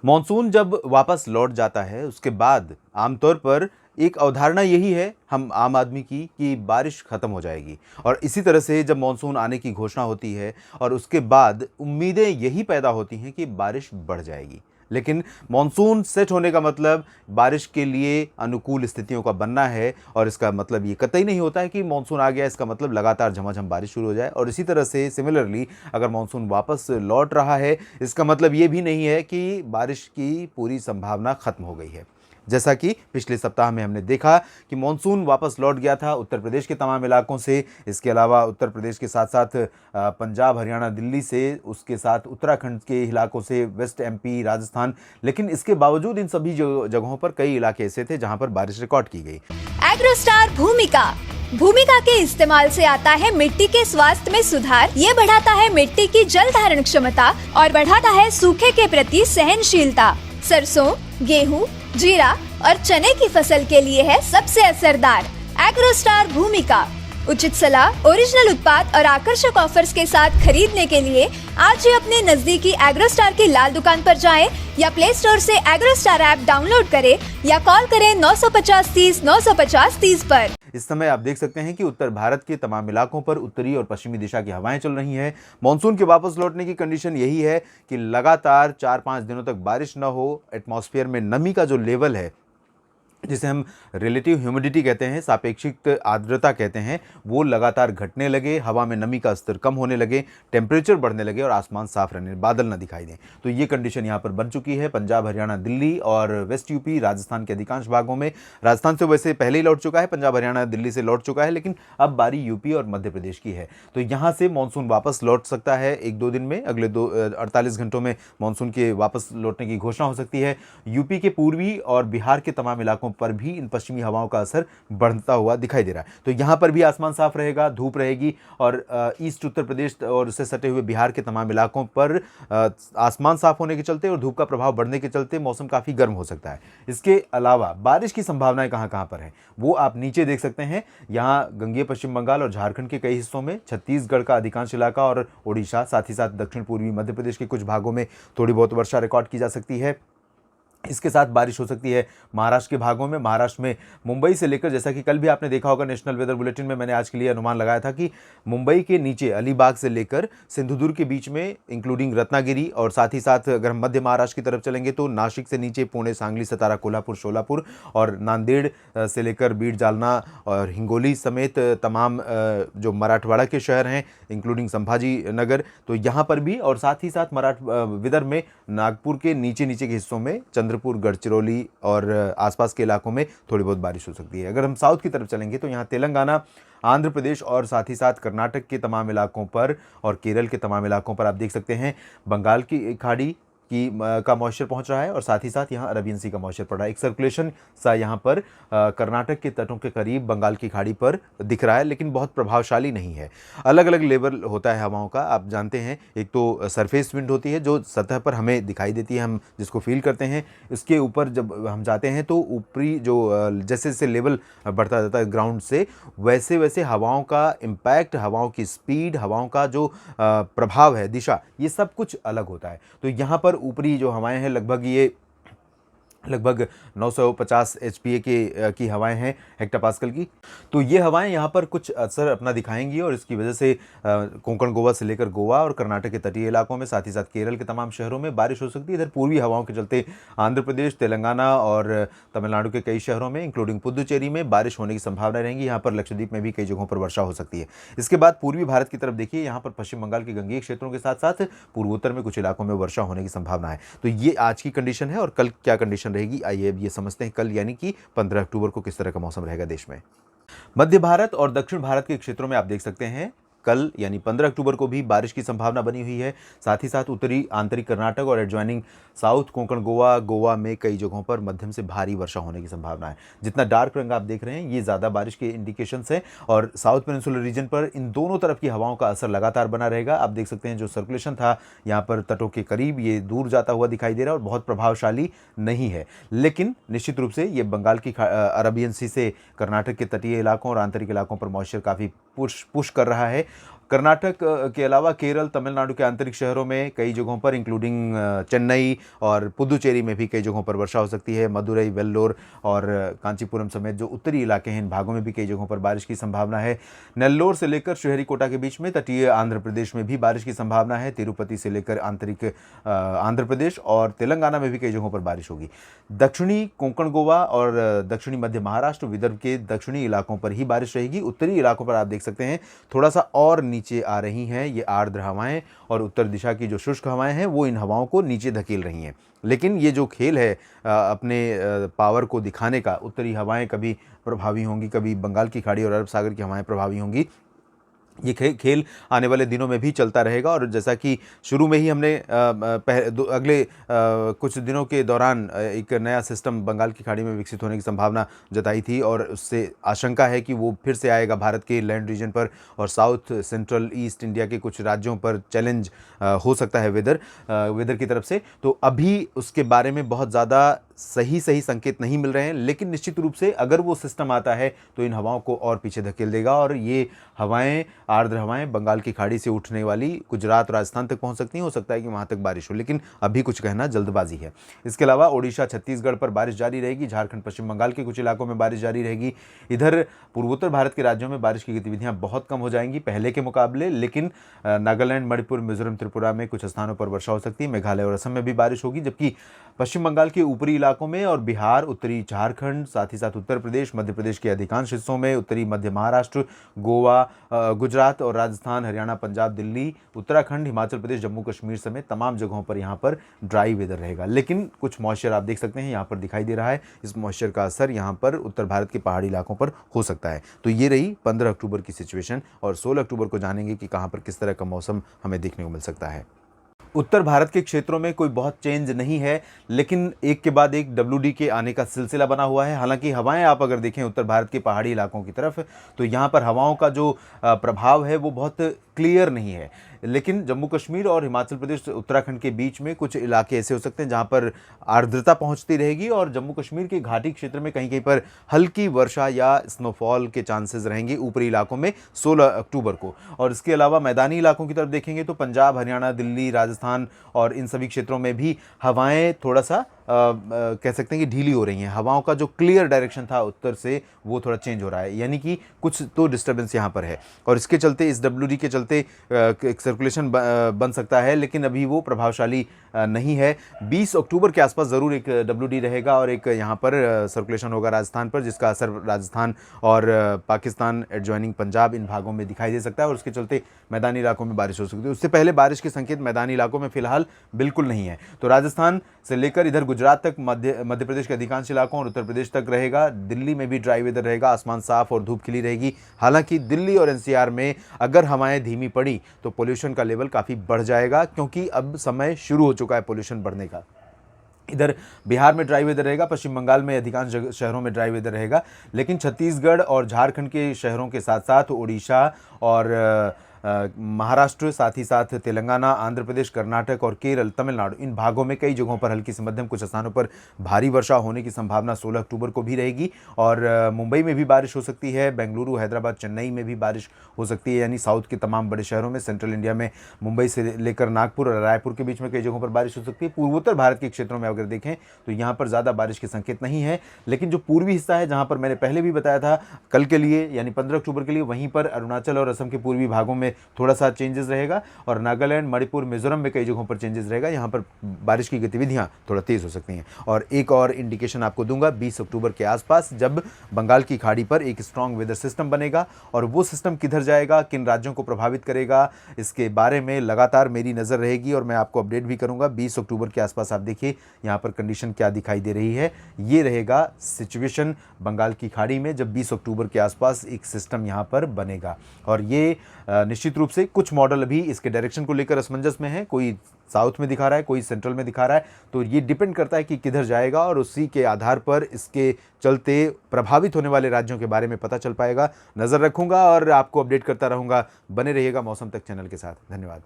Monsoon जब वापस लौट जाता है उसके बाद आमतौर पर एक अवधारणा यही है हम आम आदमी की कि बारिश ख़त्म हो जाएगी। और इसी तरह से जब मॉनसून आने की घोषणा होती है और उसके बाद उम्मीदें यही पैदा होती हैं कि बारिश बढ़ जाएगी। लेकिन मॉनसून सेट होने का मतलब बारिश के लिए अनुकूल स्थितियों का बनना है, और इसका मतलब ये कतई नहीं होता है कि मॉनसून आ गया इसका मतलब लगातार झमाझम बारिश शुरू हो जाए। और इसी तरह से सिमिलरली अगर मॉनसून वापस लौट रहा है इसका मतलब ये भी नहीं है कि बारिश की पूरी संभावना खत्म हो गई है। जैसा कि पिछले सप्ताह में हमने देखा कि मॉनसून वापस लौट गया था उत्तर प्रदेश के तमाम इलाकों से। इसके अलावा उत्तर प्रदेश के साथ साथ पंजाब, हरियाणा, दिल्ली से, उसके साथ उत्तराखंड के इलाकों से, वेस्ट एमपी, राजस्थान। लेकिन इसके बावजूद इन सभी जगहों पर कई इलाके ऐसे थे जहां पर बारिश रिकॉर्ड की गई। एग्रोस्टार भूमिका के इस्तेमाल से आता है मिट्टी के स्वास्थ्य में सुधार। ये बढ़ाता है मिट्टी की जल धारण क्षमता और बढ़ाता है सूखे के प्रति सहनशीलता। सरसों, गेहूं, जीरा और चने की फसल के लिए है सबसे असरदार एग्रोस्टार भूमिका। उचित सलाह, ओरिजिनल उत्पाद और आकर्षक ऑफर्स के साथ खरीदने के लिए आज ही अपने नजदीकी एग्रोस्टार की लाल दुकान पर जाएं या प्ले स्टोर से एग्रोस्टार ऐप डाउनलोड करें या कॉल करें 950 30 950 30 पर। इस समय आप देख सकते हैं कि उत्तर भारत के तमाम इलाकों पर उत्तरी और पश्चिमी दिशा की हवाएं चल रही हैं। मॉनसून के वापस लौटने की कंडीशन यही है कि लगातार 4-5 दिनों तक बारिश न हो। एटमॉस्फेयर में नमी का जो लेवल है, जिसे हम रिलेटिव ह्यूमिडिटी कहते हैं, सापेक्षिक आर्द्रता कहते हैं, वो लगातार घटने लगे, हवा में नमी का स्तर कम होने लगे, टेम्परेचर बढ़ने लगे और आसमान साफ रहने, बादल न दिखाई दें। तो ये कंडीशन यहाँ पर बन चुकी है पंजाब, हरियाणा, दिल्ली और वेस्ट यूपी, राजस्थान के अधिकांश भागों में। राजस्थान से वैसे पहले ही लौट चुका है, पंजाब, हरियाणा, दिल्ली से लौट चुका है, लेकिन अब बारी यूपी और मध्य प्रदेश की है। तो यहाँ से मानसून वापस लौट सकता है 1-2 दिन में। अगले 48 घंटों में मानसून के वापस लौटने की घोषणा हो सकती है। यूपी के पूर्वी और बिहार के तमाम इलाकों पर भी इन पश्चिमी हवाओं का असर बढ़ता हुआ दिखाई दे रहा है। तो यहां पर भी आसमान साफ रहेगा, धूप रहेगी और ईस्ट उत्तर प्रदेश और उससे सटे हुए बिहार के तमाम इलाकों पर आसमान साफ होने के चलते और धूप का प्रभाव बढ़ने के चलते मौसम काफी गर्म हो सकता है। इसके अलावा बारिश की संभावनाएं कहां पर है वो आप नीचे देख सकते हैं। यहां गंगेय पश्चिम बंगाल और झारखंड के कई हिस्सों में, छत्तीसगढ़ का अधिकांश इलाका और ओडिशा, साथ ही साथ दक्षिण पूर्वी मध्य प्रदेश के कुछ भागों में थोड़ी बहुत वर्षा रिकॉर्ड की जा सकती है। इसके साथ बारिश हो सकती है महाराष्ट्र के भागों में। महाराष्ट्र में मुंबई से लेकर, जैसा कि कल भी आपने देखा होगा नेशनल वेदर बुलेटिन में, मैंने आज के लिए अनुमान लगाया था कि मुंबई के नीचे अलीबाग से लेकर सिंधुदुर्ग के बीच में, इंक्लूडिंग रत्नागिरी, और साथ ही साथ अगर हम मध्य महाराष्ट्र की तरफ चलेंगे तो नासिक से नीचे पुणे, सांगली, सतारा, कोल्हापुर, शोलापुर और नांदेड़ से लेकर बीड, जालना और हिंगोली समेत तमाम जो मराठवाड़ा के शहर हैं, इंक्लूडिंग संभाजी नगर, तो यहाँ पर भी, और साथ ही साथ विदर्भ में नागपुर के नीचे के हिस्सों में, चंद्रपुर, गढ़चिरौली और आसपास के इलाकों में थोड़ी बहुत बारिश हो सकती है। अगर हम साउथ की तरफ चलेंगे तो यहाँ तेलंगाना, आंध्र प्रदेश और साथ ही साथ कर्नाटक के तमाम इलाकों पर और केरल के तमाम इलाकों पर आप देख सकते हैं बंगाल की खाड़ी का मॉइस्चर पहुंच रहा है और साथ ही साथ यहाँ अरबियन सी का मॉइस्चर पड़ रहा है। एक सर्कुलेशन सा यहाँ पर कर्नाटक के तटों के करीब बंगाल की खाड़ी पर दिख रहा है, लेकिन बहुत प्रभावशाली नहीं है। अलग अलग लेवल होता है हवाओं का, आप जानते हैं। एक तो सरफेस विंड होती है जो सतह पर हमें दिखाई देती है, हम जिसको फील करते हैं। इसके ऊपर जब हम जाते हैं तो ऊपरी जो जैसे जैसे लेवल बढ़ता जाता है ग्राउंड से, वैसे वैसे हवाओं का इम्पैक्ट, हवाओं की स्पीड, हवाओं का जो प्रभाव है, दिशा, ये सब कुछ अलग होता है। तो यहाँ पर ऊपरी जो हवाएं हैं लगभग 950 एचपीए की हवाएं हैं हेक्टापास्कल की। तो ये हवाएं यहाँ पर कुछ असर अपना दिखाएंगी और इसकी वजह से कोंकण गोवा से लेकर गोवा और कर्नाटक के तटीय इलाकों में, साथ ही साथ केरल के तमाम शहरों में बारिश हो सकती है। इधर पूर्वी हवाओं के चलते आंध्र प्रदेश, तेलंगाना और तमिलनाडु के कई शहरों में, इंक्लूडिंग पुदुचेरी में बारिश होने की संभावना रहेंगी। यहाँ पर लक्षद्वीप में भी कई जगहों पर वर्षा हो सकती है। इसके बाद पूर्वी भारत की तरफ देखिए, यहाँ पर पश्चिम बंगाल के गंगेय क्षेत्रों के साथ साथ पूर्वोत्तर में कुछ इलाकों में वर्षा होने की संभावना है। तो ये आज की कंडीशन है। और कल क्या कंडीशन रहेगी, आइए अब ये समझते हैं। कल यानी कि 15 अक्टूबर को किस तरह का मौसम रहेगा देश में। मध्य भारत और दक्षिण भारत के क्षेत्रों में आप देख सकते हैं कल यानी 15 अक्टूबर को भी बारिश की संभावना बनी हुई है। साथ ही साथ उत्तरी आंतरिक कर्नाटक और एडजॉइनिंग साउथ कोंकण गोवा में कई जगहों पर मध्यम से भारी वर्षा होने की संभावना है। जितना डार्क रंग आप देख रहे हैं ये ज़्यादा बारिश के इंडिकेशंस हैं। और साउथ पेनिनसुलर रीजन पर इन दोनों तरफ की हवाओं का असर लगातार बना रहेगा। आप देख सकते हैं जो सर्कुलेशन था यहाँ पर तटों के करीब, ये दूर जाता हुआ दिखाई दे रहा है और बहुत प्रभावशाली नहीं है। लेकिन निश्चित रूप से ये बंगाल की अरबियन सी से कर्नाटक के तटीय इलाकों और आंतरिक इलाकों पर मॉइस्चर काफ़ी पुश कर रहा है। कर्नाटक के अलावा केरल, तमिलनाडु के आंतरिक शहरों में कई जगहों पर इंक्लूडिंग चेन्नई और पुदुचेरी में भी कई जगहों पर वर्षा हो सकती है। मदुरई, वेल्लोर और कांचीपुरम समेत जो उत्तरी इलाके हैं इन भागों में भी कई जगहों पर बारिश की संभावना है। नेल्लोर से लेकर श्रीहरिकोटा के बीच में तटीय आंध्र प्रदेश में भी बारिश की संभावना है। तिरुपति से लेकर आंतरिक आंध्र प्रदेश और तेलंगाना में भी कई जगहों पर बारिश होगी। दक्षिणी कोंकण गोवा और दक्षिणी मध्य महाराष्ट्र, विदर्भ के दक्षिणी इलाकों पर ही बारिश रहेगी। उत्तरी इलाकों पर आप देख सकते हैं थोड़ा सा और नीचे आ रही हैं ये आर्द्र हवाएं, और उत्तर दिशा की जो शुष्क हवाएं हैं वो इन हवाओं को नीचे धकेल रही हैं। लेकिन ये जो खेल है अपने पावर को दिखाने का, उत्तरी हवाएं कभी प्रभावी होंगी, कभी बंगाल की खाड़ी और अरब सागर की हवाएं प्रभावी होंगी। ये खेल आने वाले दिनों में भी चलता रहेगा। और जैसा कि शुरू में ही हमने अगले कुछ दिनों के दौरान एक नया सिस्टम बंगाल की खाड़ी में विकसित होने की संभावना जताई थी, और उससे आशंका है कि वो फिर से आएगा भारत के लैंड रीजन पर और साउथ सेंट्रल ईस्ट इंडिया के कुछ राज्यों पर चैलेंज हो सकता है वेदर की तरफ से। तो अभी उसके बारे में बहुत ज़्यादा सही संकेत नहीं मिल रहे हैं, लेकिन निश्चित रूप से अगर वो सिस्टम आता है तो इन हवाओं को और पीछे धकेल देगा, और ये हवाएं, आर्द्र हवाएं बंगाल की खाड़ी से उठने वाली गुजरात, राजस्थान तक पहुंच सकती हैं। हो सकता है कि वहां तक बारिश हो, लेकिन अभी कुछ कहना जल्दबाजी है। इसके अलावा ओडिशा, छत्तीसगढ़ पर बारिश जारी रहेगी। झारखंड, पश्चिम बंगाल के कुछ इलाकों में बारिश जारी रहेगी। इधर पूर्वोत्तर भारत के राज्यों में बारिश की गतिविधियां बहुत कम हो जाएंगी पहले के मुकाबले, लेकिन नागालैंड, मणिपुर, मिजोरम, त्रिपुरा में कुछ स्थानों पर वर्षा हो सकती है। मेघालय और असम में भी बारिश होगी, जबकि पश्चिम बंगाल के ऊपरी इलाकों में और बिहार, उत्तरी झारखंड, साथ ही साथ उत्तर प्रदेश, मध्य प्रदेश के अधिकांश हिस्सों में, उत्तरी मध्य महाराष्ट्र, गोवा, गुजरात और राजस्थान, हरियाणा, पंजाब, दिल्ली, उत्तराखंड, हिमाचल प्रदेश, जम्मू कश्मीर समेत तमाम जगहों पर यहाँ पर ड्राई वेदर रहेगा। लेकिन कुछ मॉइस्चर आप देख सकते हैं यहाँ पर दिखाई दे रहा है। इस मॉइस्चर का असर यहाँ पर उत्तर भारत के पहाड़ी इलाकों पर हो सकता है। तो ये रही 15 अक्टूबर की सिचुएशन, और 16 अक्टूबर को जानेंगे कि कहाँ पर किस तरह का मौसम हमें देखने को मिल सकता है। उत्तर भारत के क्षेत्रों में कोई बहुत चेंज नहीं है, लेकिन एक के बाद एक WD के आने का सिलसिला बना हुआ है। हालांकि हवाएं आप अगर देखें उत्तर भारत के पहाड़ी इलाकों की तरफ, तो यहाँ पर हवाओं का जो प्रभाव है वो बहुत क्लियर नहीं है। लेकिन जम्मू कश्मीर और हिमाचल प्रदेश, उत्तराखंड के बीच में कुछ इलाके ऐसे हो सकते हैं जहां पर आर्द्रता पहुंचती रहेगी, और जम्मू कश्मीर के घाटी क्षेत्र में कहीं कहीं पर हल्की वर्षा या स्नोफॉल के चांसेस रहेंगे ऊपरी इलाकों में 16 अक्टूबर को। और इसके अलावा मैदानी इलाकों की तरफ देखेंगे तो पंजाब, हरियाणा, दिल्ली, राजस्थान और इन सभी क्षेत्रों में भी हवाएं थोड़ा सा कह सकते हैं कि ढीली हो रही हैं। हवाओं का जो क्लियर डायरेक्शन था उत्तर से वो थोड़ा चेंज हो रहा है, यानी कि कुछ तो डिस्टर्बेंस यहाँ पर है, और इसके चलते, इस WD के चलते एक सर्कुलेशन बन सकता है, लेकिन अभी वो प्रभावशाली नहीं है। 20 अक्टूबर के आसपास ज़रूर एक WD रहेगा और एक यहाँ पर सर्कुलेशन होगा राजस्थान पर, जिसका असर राजस्थान और पाकिस्तान, एडजॉइनिंग पंजाब, इन भागों में दिखाई दे सकता है, और उसके चलते मैदानी इलाकों में बारिश हो सकती है। उससे पहले बारिश के संकेत मैदानी इलाकों में फिलहाल बिल्कुल नहीं है। तो राजस्थान से लेकर इधर गुजरात तक, मध्य प्रदेश के अधिकांश इलाकों और उत्तर प्रदेश तक रहेगा। दिल्ली में भी ड्राई वेदर रहेगा, आसमान साफ और धूप खिली रहेगी। हालांकि दिल्ली और NCR में अगर हवाएं धीमी पड़ी तो पोल्यूशन का लेवल काफ़ी बढ़ जाएगा, क्योंकि अब समय शुरू हो चुका है पोल्यूशन बढ़ने का। इधर बिहार में ड्राई वेदर रहेगा, पश्चिम बंगाल में अधिकांश शहरों में ड्राई वेदर रहेगा, लेकिन छत्तीसगढ़ और झारखंड के शहरों के साथ साथ ओडिशा और महाराष्ट्र, साथ ही साथ तेलंगाना, आंध्र प्रदेश, कर्नाटक और केरल, तमिलनाडु, इन भागों में कई जगहों पर हल्की से मध्यम, कुछ स्थानों पर भारी वर्षा होने की संभावना 16 अक्टूबर को भी रहेगी। और मुंबई में भी बारिश हो सकती है, बेंगलुरु, हैदराबाद, चेन्नई में भी बारिश हो सकती है, यानी साउथ के तमाम बड़े शहरों में, सेंट्रल इंडिया में मुंबई से लेकर नागपुर और रायपुर के बीच में कई जगहों पर बारिश हो सकती है। पूर्वोत्तर भारत के क्षेत्रों में अगर देखें तो यहाँ पर ज़्यादा बारिश के संकेत नहीं है, लेकिन जो पूर्वी हिस्सा है, जहाँ पर मैंने पहले भी बताया था कल के लिए यानी 15 अक्टूबर के लिए, वहीं पर अरुणाचल और असम के पूर्वी भागों में थोड़ा सा चेंजेस रहेगा, और नागालैंड, मणिपुर, मिजोरम में कई जगहों पर चेंजेस रहेगा। यहाँ पर बारिश की गतिविधियां थोड़ा तेज हो सकती हैं। और एक और इंडिकेशन आपको दूंगा 20 अक्टूबर के आसपास, जब बंगाल की खाड़ी पर एक स्ट्रॉन्ग वेदर सिस्टम बनेगा, और वो सिस्टम किधर जाएगा, किन राज्यों को प्रभावित करेगा, इसके बारे में लगातार मेरी नज़र रहेगी और मैं आपको अपडेट भी करूंगा। 20 अक्टूबर के आसपास आप देखिए यहाँ पर कंडीशन क्या दिखाई दे रही है। ये रहेगा सिचुएशन बंगाल की खाड़ी में, जब 20 अक्टूबर के आसपास एक सिस्टम यहाँ पर बनेगा। और ये निश्चित रूप से कुछ मॉडल अभी इसके डायरेक्शन को लेकर असमंजस में है, कोई साउथ में दिखा रहा है, कोई सेंट्रल में दिखा रहा है, तो ये डिपेंड करता है कि किधर जाएगा, और उसी के आधार पर इसके चलते प्रभावित होने वाले राज्यों के बारे में पता चल पाएगा। नज़र रखूंगा और आपको अपडेट करता रहूंगा। बने रहिएगा मौसम तक चैनल के साथ। धन्यवाद।